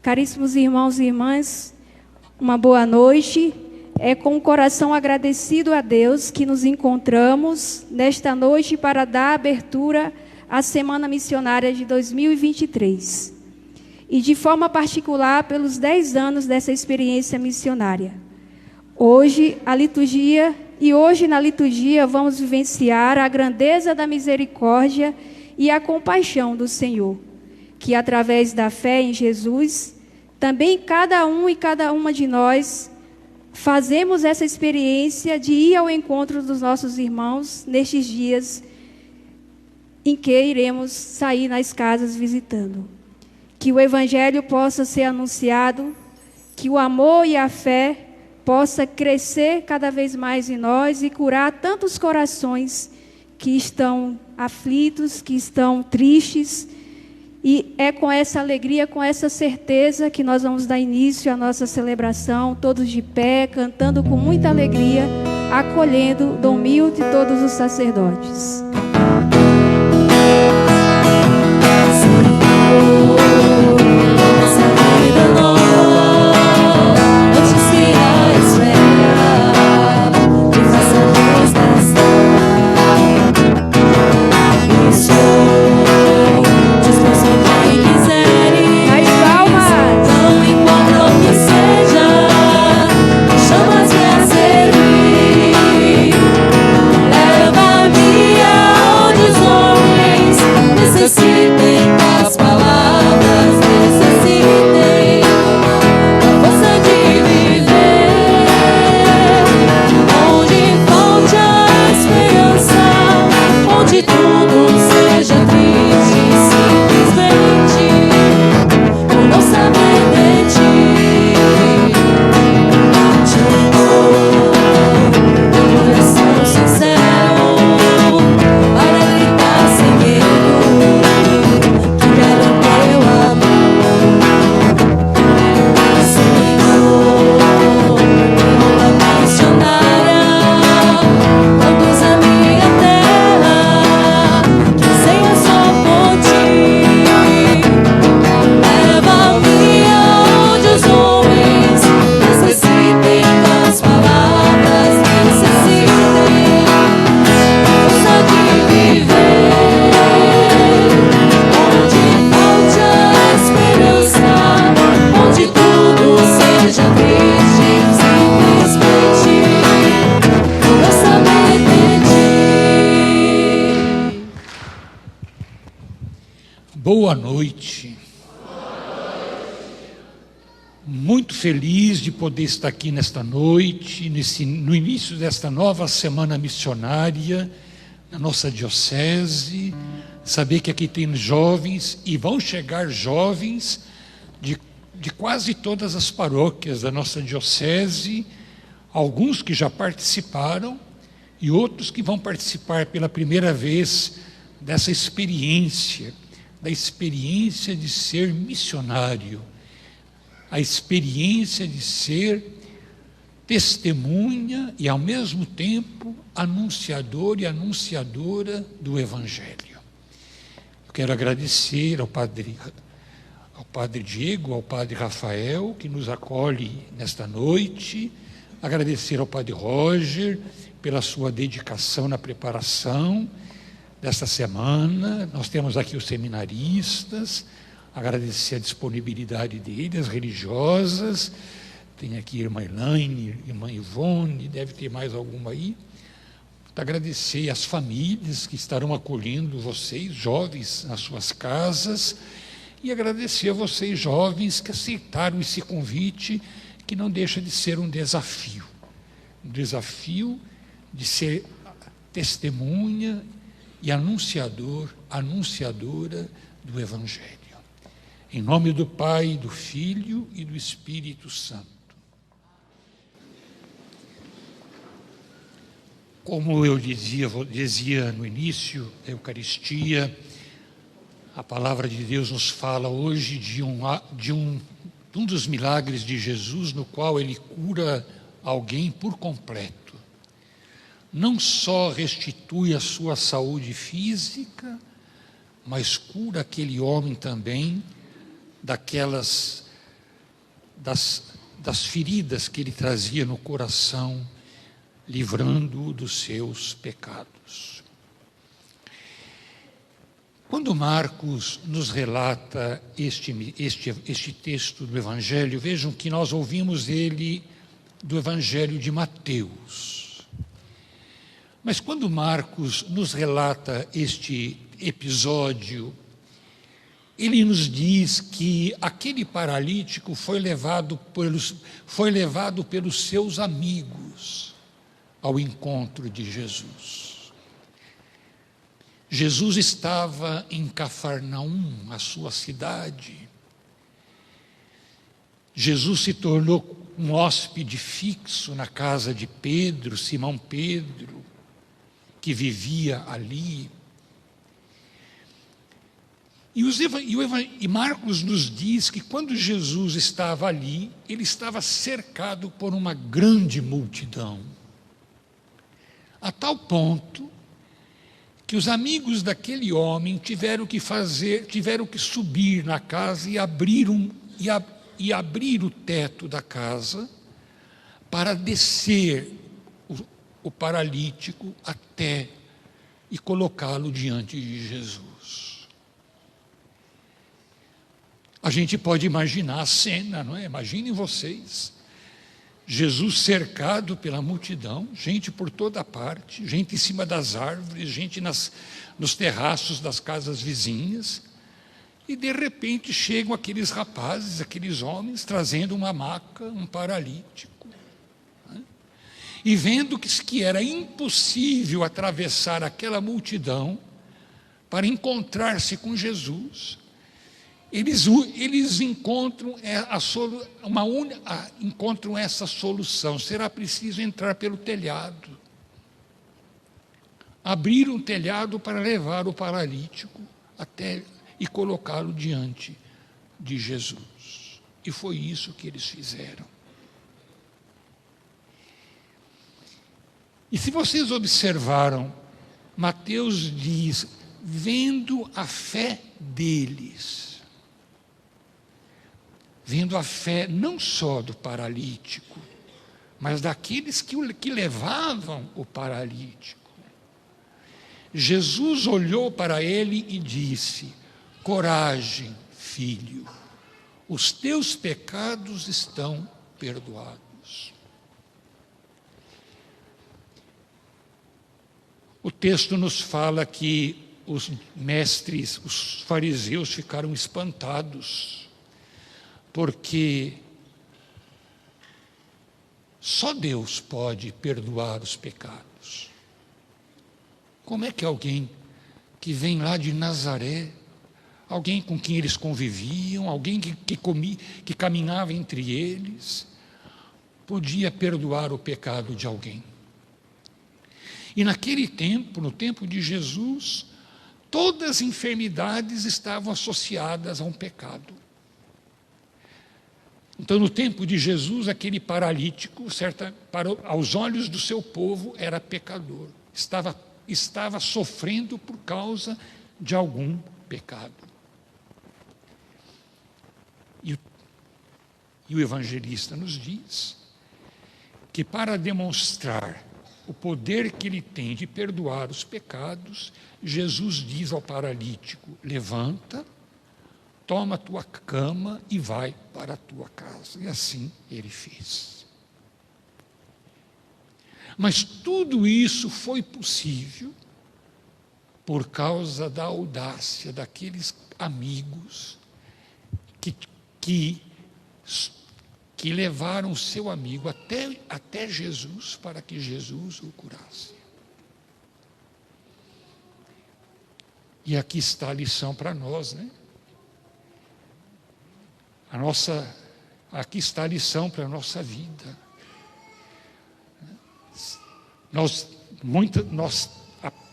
Caríssimos irmãos e irmãs, uma boa noite. É com o coração agradecido a Deus que nos encontramos nesta noite para dar abertura à Semana Missionária de 2023. E de forma particular pelos 10 anos dessa experiência missionária. Hoje na liturgia vamos vivenciar a grandeza da misericórdia e a compaixão do Senhor, que através da fé em Jesus, também cada um e cada uma de nós fazemos essa experiência de ir ao encontro dos nossos irmãos nestes dias em que iremos sair nas casas visitando. Que o Evangelho possa ser anunciado, que o amor e a fé possa crescer cada vez mais em nós e curar tantos corações que estão aflitos, que estão tristes. E é com essa alegria, com essa certeza que nós vamos dar início à nossa celebração, todos de pé, cantando com muita alegria, acolhendo Dom Milton e todos os sacerdotes. Boa noite. Muito feliz de poder estar aqui nesta noite, no início desta nova semana missionária, na nossa diocese, saber que aqui tem jovens, e vão chegar jovens de quase todas as paróquias da nossa diocese, alguns que já participaram, e outros que vão participar pela primeira vez dessa experiência, da experiência de ser missionário, a experiência de ser testemunha e, ao mesmo tempo, anunciador e anunciadora do Evangelho. Eu quero agradecer ao Padre Diego, ao Padre Rafael, que nos acolhe nesta noite, agradecer ao Padre Roger pela sua dedicação na preparação desta semana. Nós temos aqui os seminaristas, agradecer a disponibilidade deles, religiosas. Tem aqui a irmã Elaine, irmã Ivone, deve ter mais alguma aí. Agradecer às famílias que estarão acolhendo vocês, jovens, nas suas casas, e agradecer a vocês, jovens, que aceitaram esse convite, que não deixa de ser um desafio de ser testemunha e anunciadora do Evangelho. Em nome do Pai, do Filho e do Espírito Santo. Como eu dizia no início da Eucaristia, a palavra de Deus nos fala hoje de um dos milagres de Jesus, no qual Ele cura alguém por completo. Não só restitui a sua saúde física, mas cura aquele homem também daquelas das feridas que ele trazia no coração, livrando-o dos seus pecados. Quando Marcos nos relata este texto do Evangelho, vejam que nós ouvimos ele do Evangelho de Mateus. Mas quando Marcos nos relata este episódio, ele nos diz que aquele paralítico foi levado pelos seus amigos ao encontro de Jesus. Jesus estava em Cafarnaum, a sua cidade. Jesus se tornou um hóspede fixo na casa de Pedro, Simão Pedro, que vivia ali. E Marcos nos diz que quando Jesus estava ali, ele estava cercado por uma grande multidão, a tal ponto que os amigos daquele homem tiveram que subir na casa e abrir o teto da casa para descer o paralítico até e colocá-lo diante de Jesus. A gente pode imaginar a cena, não é? Imaginem vocês, Jesus cercado pela multidão, gente por toda parte, gente em cima das árvores, gente nos terraços das casas vizinhas, e de repente chegam aqueles rapazes, aqueles homens, trazendo uma maca, um paralítico, né? E vendo que era impossível atravessar aquela multidão para encontrar-se com Jesus, eles encontram encontram essa solução. Será preciso entrar pelo telhado, abrir um telhado para levar o paralítico até e colocá-lo diante de Jesus. E foi isso que eles fizeram. E se vocês observaram, Mateus diz, vendo a fé deles, vendo a fé não só do paralítico, mas daqueles que levavam o paralítico. Jesus olhou para ele e disse, coragem, filho, os teus pecados estão perdoados. O texto nos fala que os mestres, os fariseus ficaram espantados, porque só Deus pode perdoar os pecados. Como é que alguém que vem lá de Nazaré, alguém com quem eles conviviam, alguém que caminhava entre eles, podia perdoar o pecado de alguém? E naquele tempo, no tempo de Jesus, todas as enfermidades estavam associadas a um pecado. Então, no tempo de Jesus, aquele paralítico, aos olhos do seu povo, era pecador. Estava sofrendo por causa de algum pecado. E o evangelista nos diz que, para demonstrar o poder que ele tem de perdoar os pecados, Jesus diz ao paralítico, levanta, toma a tua cama e vai para a tua casa. E assim ele fez. Mas tudo isso foi possível por causa da audácia daqueles amigos que levaram seu amigo até Jesus para que Jesus o curasse. E aqui está a lição para nós, né? Aqui está a lição para a nossa vida. Nós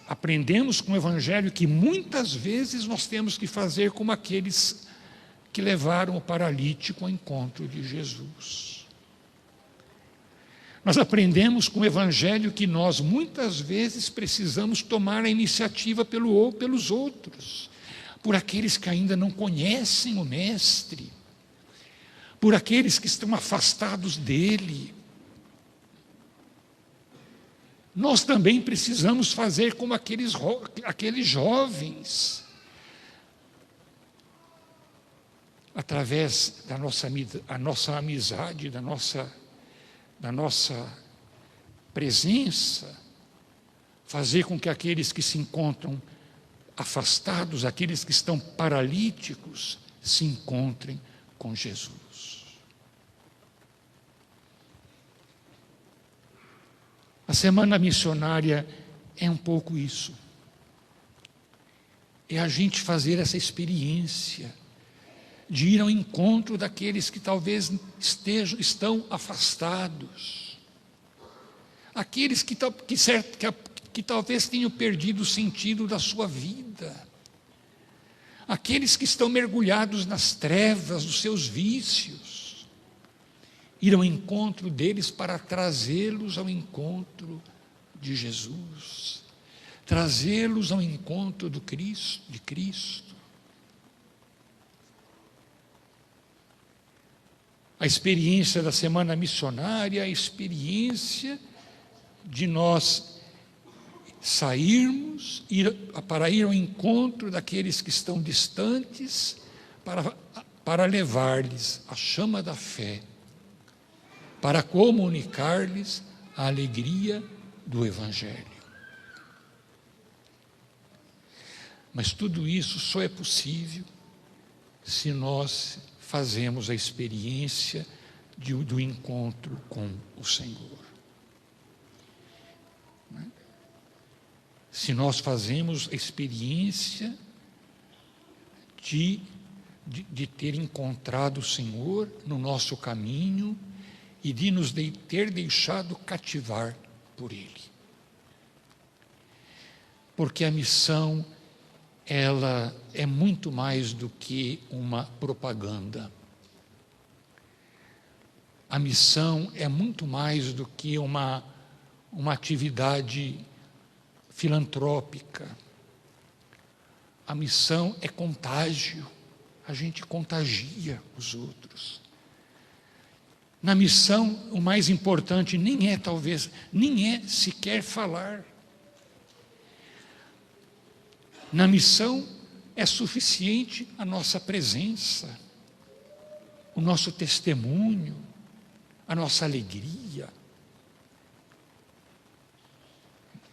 aprendemos com o Evangelho que muitas vezes nós temos que fazer como aqueles que levaram o paralítico ao encontro de Jesus. Nós aprendemos com o Evangelho que nós muitas vezes precisamos tomar a iniciativa pelos outros, por aqueles que ainda não conhecem o Mestre, por aqueles que estão afastados dele. Nós também precisamos fazer como aqueles jovens, através da nossa amizade, da nossa presença, fazer com que aqueles que se encontram afastados, aqueles que estão paralíticos, se encontrem com Jesus. A semana missionária é um pouco isso. É a gente fazer essa experiência de ir ao encontro daqueles que talvez estão afastados. Aqueles que talvez tenham perdido o sentido da sua vida. Aqueles que estão mergulhados nas trevas dos seus vícios. Ir ao encontro deles para trazê-los ao encontro de Jesus. Trazê-los ao encontro de Cristo. A experiência da semana missionária, a experiência de nós sairmos para ir ao encontro daqueles que estão distantes, para levar-lhes a chama da fé, para comunicar-lhes a alegria do Evangelho. Mas tudo isso só é possível se nós fazemos a experiência do encontro com o Senhor. Se nós fazemos a experiência de ter encontrado o Senhor no nosso caminho e de nos ter deixado cativar por Ele. Porque a missão, ela é muito mais do que uma propaganda. A missão é muito mais do que uma atividade filantrópica. A missão é contágio, a gente contagia os outros. Na missão, o mais importante nem é sequer falar. Na missão é suficiente a nossa presença, o nosso testemunho, a nossa alegria,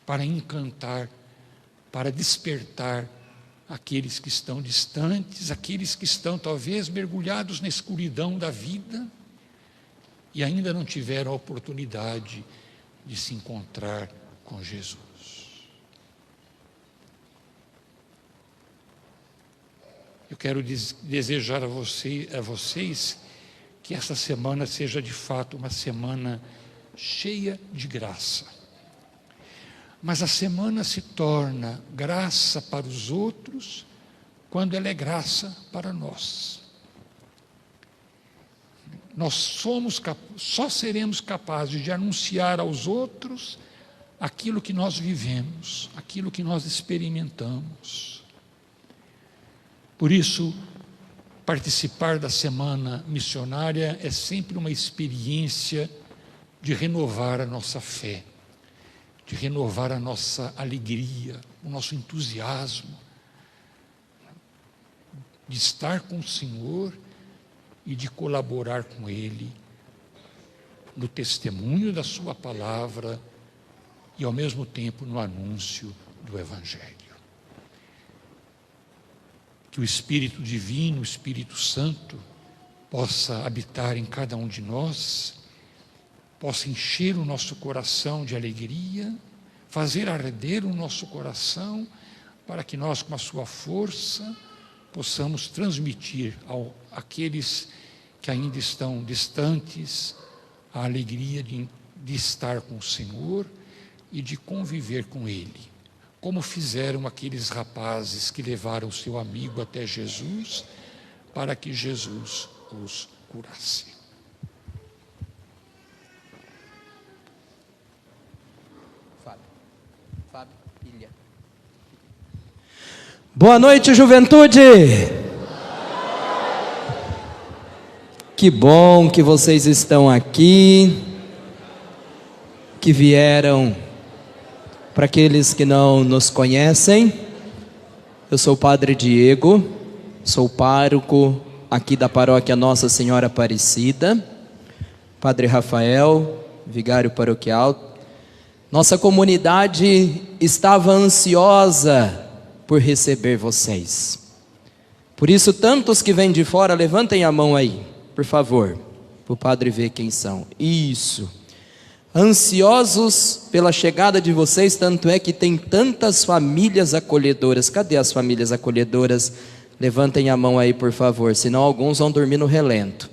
para encantar, para despertar aqueles que estão distantes, aqueles que estão talvez mergulhados na escuridão da vida e ainda não tiveram a oportunidade de se encontrar com Jesus. Eu quero desejar a vocês que essa semana seja de fato uma semana cheia de graça. Mas a semana se torna graça para os outros quando ela é graça para nós. Nós só seremos capazes de anunciar aos outros aquilo que nós vivemos, aquilo que nós experimentamos. Por isso, participar da semana missionária é sempre uma experiência de renovar a nossa fé, de renovar a nossa alegria, o nosso entusiasmo, de estar com o Senhor e de colaborar com Ele no testemunho da Sua palavra e, ao mesmo tempo, no anúncio do Evangelho. Que o Espírito Divino, o Espírito Santo, possa habitar em cada um de nós, possa encher o nosso coração de alegria, fazer arder o nosso coração, para que nós, com a sua força, possamos transmitir àqueles que ainda estão distantes a alegria de estar com o Senhor e de conviver com Ele, como fizeram aqueles rapazes que levaram seu amigo até Jesus, para que Jesus os curasse. Fábio, Ilha. Boa noite, juventude! Que bom que vocês estão aqui, que vieram. Para aqueles que não nos conhecem, eu sou o Padre Diego, sou pároco aqui da paróquia Nossa Senhora Aparecida. Padre Rafael, vigário paroquial. Nossa comunidade estava ansiosa por receber vocês. Por isso, tantos que vêm de fora, levantem a mão aí, por favor, para o Padre ver quem são. Isso. Ansiosos pela chegada de vocês, tanto é que tem tantas famílias acolhedoras. Cadê as famílias acolhedoras? Levantem a mão aí, por favor, senão alguns vão dormir no relento.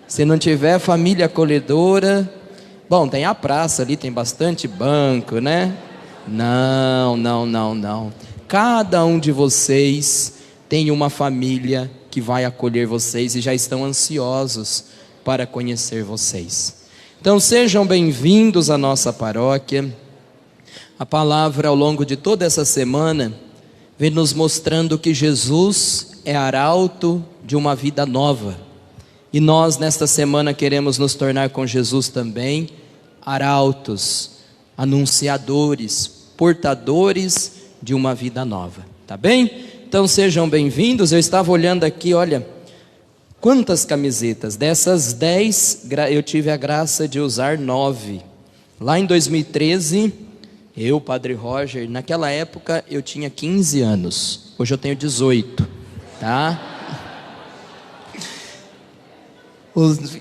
Se não tiver família acolhedora, bom, tem a praça ali, tem bastante banco, né? Não. Cada um de vocês tem uma família que vai acolher vocês e já estão ansiosos para conhecer vocês. Então sejam bem-vindos à nossa paróquia. A palavra ao longo de toda essa semana vem nos mostrando que Jesus é arauto de uma vida nova. E nós nesta semana queremos nos tornar com Jesus também arautos, anunciadores, portadores de uma vida nova. Tá bem? Então sejam bem-vindos. Eu estava olhando aqui, olha, quantas camisetas. Dessas 10, eu tive a graça de usar 9. Lá em 2013, eu, Padre Roger, naquela época eu tinha 15 anos. Hoje eu tenho 18, tá?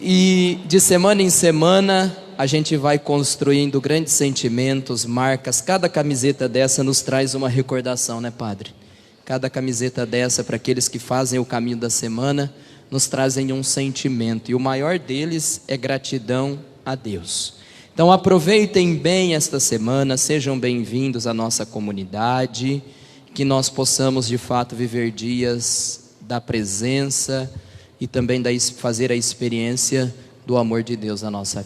E de semana em semana a gente vai construindo grandes sentimentos, marcas. Cada camiseta dessa nos traz uma recordação, né, Padre? Cada camiseta dessa, para aqueles que fazem o caminho da semana, nos trazem um sentimento, e o maior deles é gratidão a Deus. Então aproveitem bem esta semana, sejam bem-vindos à nossa comunidade, que nós possamos de fato viver dias da presença e também fazer a experiência do amor de Deus na nossa vida.